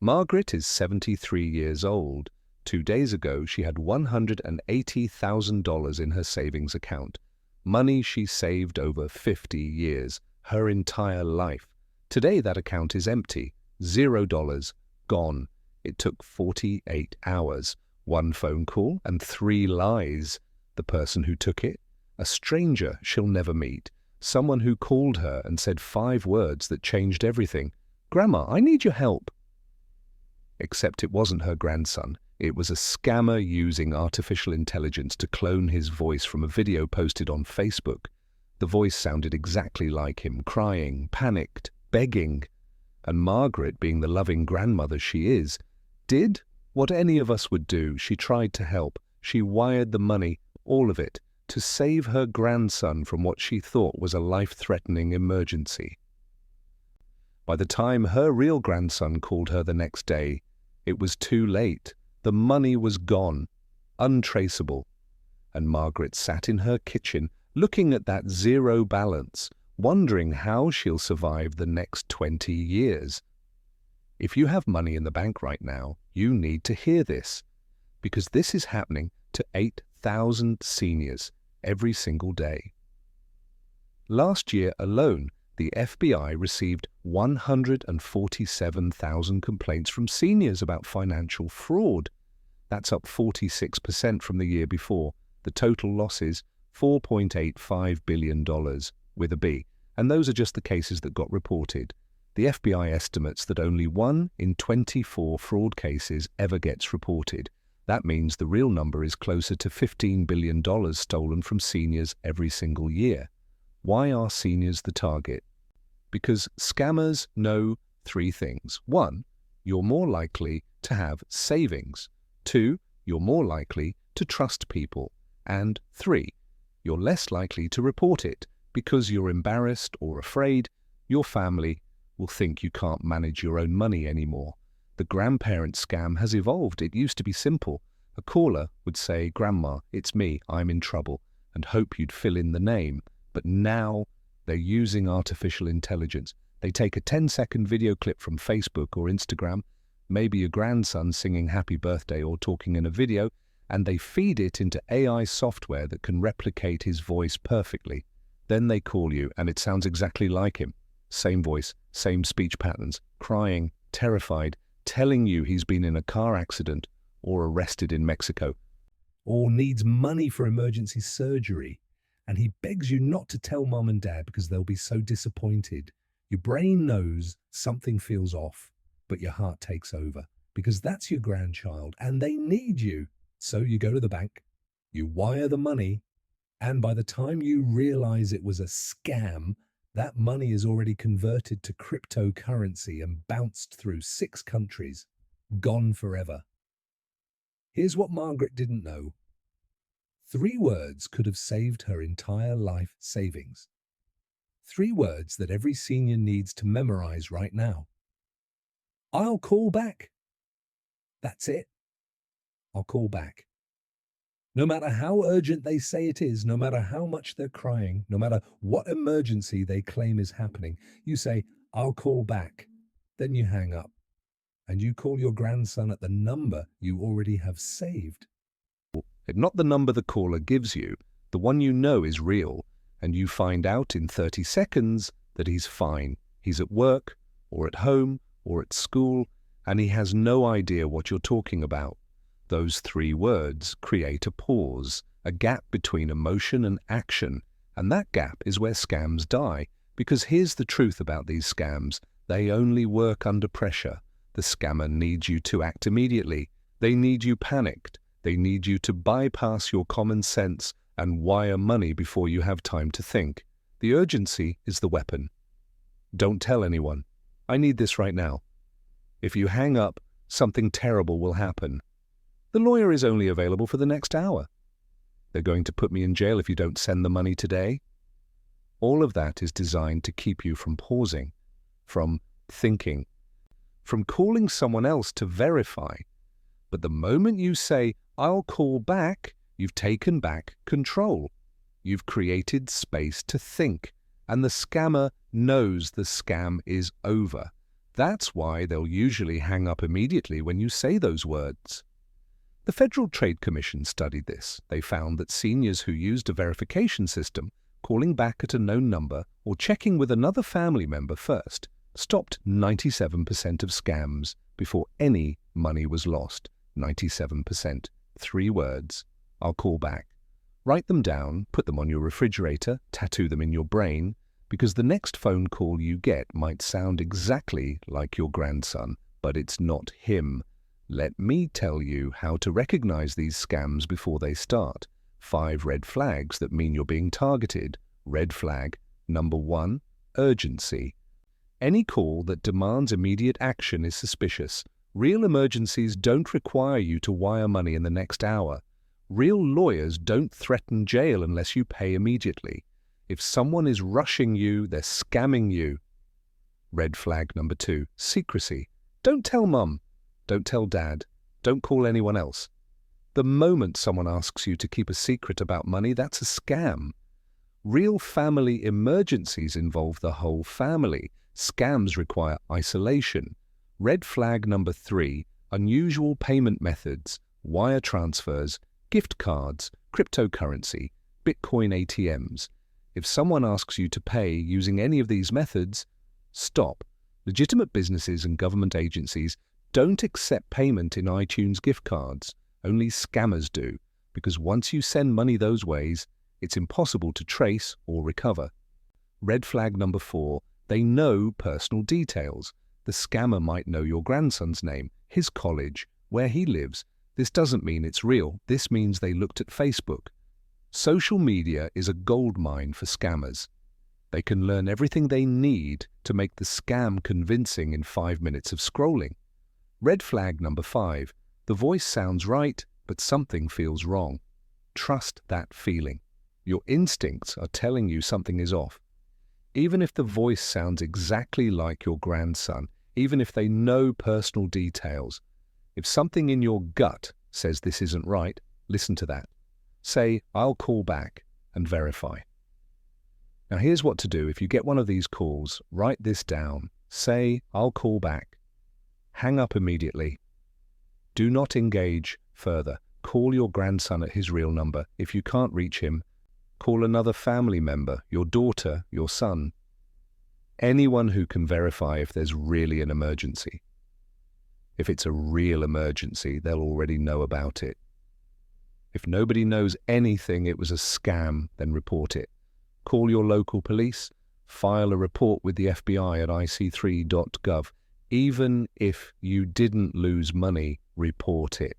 Margaret is 73 years old. 2 days ago, she had $180,000 in her savings account. Money she saved over 50 years, her entire life. Today, that account is empty. $0, gone. It took 48 hours, one phone call, and 3 lies. The person who took it? A stranger she'll never meet. Someone who called her and said 5 words that changed everything. "Grandma, I need your help." Except it wasn't her grandson. It was a scammer using artificial intelligence to clone his voice from a video posted on Facebook. The voice sounded exactly like him, crying, panicked, begging. And Margaret, being the loving grandmother she is, did what any of us would do. She tried to help. She wired the money, all of it, to save her grandson from what she thought was a life-threatening emergency. By the time her real grandson called her the next day, it was too late. The money was gone, untraceable. And Margaret sat in her kitchen, looking at that zero balance, wondering how she'll survive the next 20 years. If you have money in the bank right now, you need to hear this, because this is happening to 8,000 seniors every single day. Last year alone, the FBI received 147,000 complaints from seniors about financial fraud. That's up 46% from the year before. The total losses, $4.85 billion with a B. And those are just the cases that got reported. The FBI estimates that only 1 in 24 fraud cases ever gets reported. That means the real number is closer to $15 billion stolen from seniors every single year. Why are seniors the target? Because scammers know 3 things. 1, you're more likely to have savings. 2, you're more likely to trust people. And 3, you're less likely to report it because you're embarrassed or afraid your family will think you can't manage your own money anymore. The grandparent scam has evolved. It used to be simple. A caller would say, "Grandma, it's me, I'm in trouble," and hope you'd fill in the name. But now they're using artificial intelligence. They take a 10-second video clip from Facebook or Instagram, maybe your grandson singing happy birthday or talking in a video, and they feed it into AI software that can replicate his voice perfectly. Then they call you and it sounds exactly like him. Same voice, same speech patterns, crying, terrified, telling you he's been in a car accident or arrested in Mexico, or needs money for emergency surgery. And he begs you not to tell mom and dad because they'll be so disappointed. Your brain knows something feels off, but your heart takes over because that's your grandchild and they need you. So you go to the bank, you wire the money, and by the time you realize it was a scam, that money is already converted to cryptocurrency and bounced through 6 countries, gone forever. Here's what Margaret didn't know. 3 words could have saved her entire life savings. 3 words that every senior needs to memorize right now. I'll call back. That's it. I'll call back. No matter how urgent they say it is, no matter how much they're crying, no matter what emergency they claim is happening, you say, "I'll call back." Then you hang up and you call your grandson at the number you already have saved. Not the number the caller gives you, the one you know is real, and you find out in 30 seconds that he's fine. He's at work, or at home, or at school, and he has no idea what you're talking about. Those 3 words create a pause, a gap between emotion and action, and that gap is where scams die. Because here's the truth about these scams, they only work under pressure. The scammer needs you to act immediately. They need you panicked. They need you to bypass your common sense and wire money before you have time to think. The urgency is the weapon. Don't tell anyone. I need this right now. If you hang up, something terrible will happen. The lawyer is only available for the next hour. They're going to put me in jail if you don't send the money today. All of that is designed to keep you from pausing, from thinking, from calling someone else to verify. But the moment you say, "I'll call back," you've taken back control. You've created space to think, and the scammer knows the scam is over. That's why they'll usually hang up immediately when you say those words. The Federal Trade Commission studied this. They found that seniors who used a verification system, calling back at a known number or checking with another family member first, stopped 97% of scams before any money was lost. 97%. 3 words. I'll call back. Write them down, put them on your refrigerator, tattoo them in your brain, because the next phone call you get might sound exactly like your grandson, but it's not him. Let me tell you how to recognize these scams before they start. 5 red flags that mean you're being targeted. Red flag number 1, urgency. Any call that demands immediate action is suspicious. Real emergencies don't require you to wire money in the next hour. Real lawyers don't threaten jail unless you pay immediately. If someone is rushing you, they're scamming you. Red flag number 2, secrecy. Don't tell mum. Don't tell dad. Don't call anyone else. The moment someone asks you to keep a secret about money, that's a scam. Real family emergencies involve the whole family. Scams require isolation. Red flag number 3, unusual payment methods, wire transfers, gift cards, cryptocurrency, Bitcoin ATMs. If someone asks you to pay using any of these methods, stop. Legitimate businesses and government agencies don't accept payment in iTunes gift cards. Only scammers do, because once you send money those ways, it's impossible to trace or recover. Red flag number 4, they know personal details. The scammer might know your grandson's name, his college, where he lives. This doesn't mean it's real. This means they looked at Facebook. Social media is a goldmine for scammers. They can learn everything they need to make the scam convincing in 5 minutes of scrolling. Red flag number 5, the voice sounds right, but something feels wrong. Trust that feeling. Your instincts are telling you something is off. Even if the voice sounds exactly like your grandson, even if they know personal details, if something in your gut says this isn't right, listen to that. Say, I'll call back, and verify. Now here's what to do. If you get one of these calls, write this down. Say, I'll call back. Hang up immediately. Do not engage further. Call your grandson at his real number. If you can't reach him, call another family member, your daughter, your son. Anyone who can verify if there's really an emergency. If it's a real emergency, they'll already know about it. If nobody knows anything, it was a scam, then report it. Call your local police. File a report with the FBI at ic3.gov. Even if you didn't lose money, report it.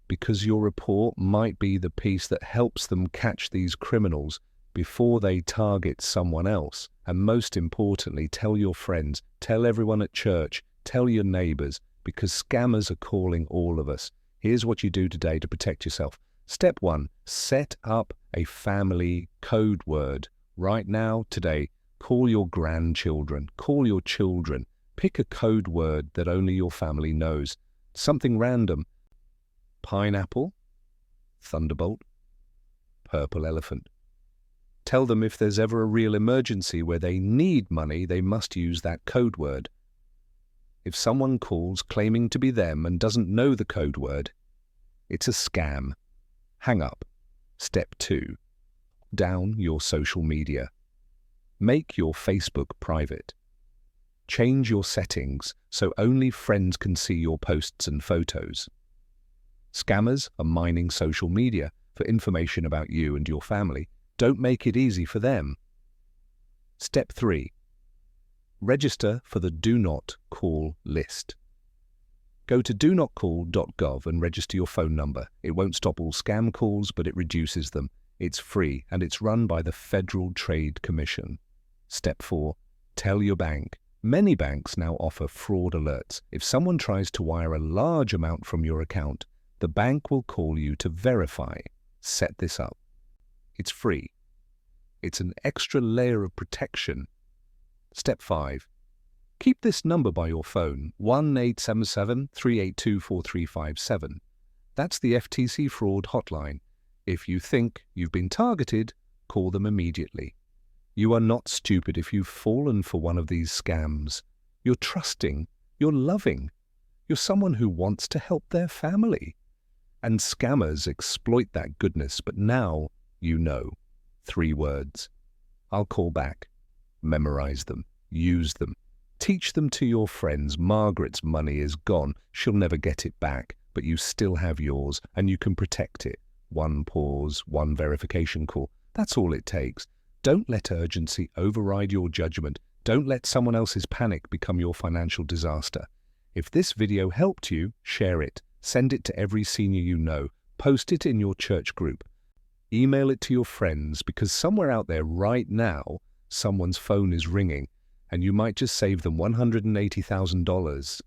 Because your report might be the piece that helps them catch these criminals before they target someone else. And most importantly, tell your friends, tell everyone at church, tell your neighbors, because scammers are calling all of us. Here's what you do today to protect yourself. Step 1, set up a family code word. Right now, today, call your grandchildren, call your children. Pick a code word that only your family knows. Something random. Pineapple, thunderbolt, purple elephant. Tell them if there's ever a real emergency where they need money, they must use that code word. If someone calls claiming to be them and doesn't know the code word, it's a scam. Hang up. Step 2. Down your social media. Make your Facebook private. Change your settings so only friends can see your posts and photos. Scammers are mining social media for information about you and your family. Don't make it easy for them. Step 3. Register for the Do Not Call list. Go to donotcall.gov and register your phone number. It won't stop all scam calls, but it reduces them. It's free and it's run by the Federal Trade Commission. Step 4. Tell your bank. Many banks now offer fraud alerts. If someone tries to wire a large amount from your account, the bank will call you to verify. Set this up. It's free. It's an extra layer of protection. Step 5. Keep this number by your phone, 1-877-382-4357. That's the FTC fraud hotline. If you think you've been targeted, call them immediately. You are not stupid if you've fallen for one of these scams. You're trusting. You're loving. You're someone who wants to help their family. And scammers exploit that goodness, but now you know. 3 words. I'll call back. Memorize them. Use them. Teach them to your friends. Margaret's money is gone. She'll never get it back, but you still have yours, and you can protect it. 1 pause, 1 verification call. That's all it takes. Don't let urgency override your judgment. Don't let someone else's panic become your financial disaster. If this video helped you, share it. Send it to every senior you know. Post it in your church group. Email it to your friends, because somewhere out there right now, someone's phone is ringing, and you might just save them $180,000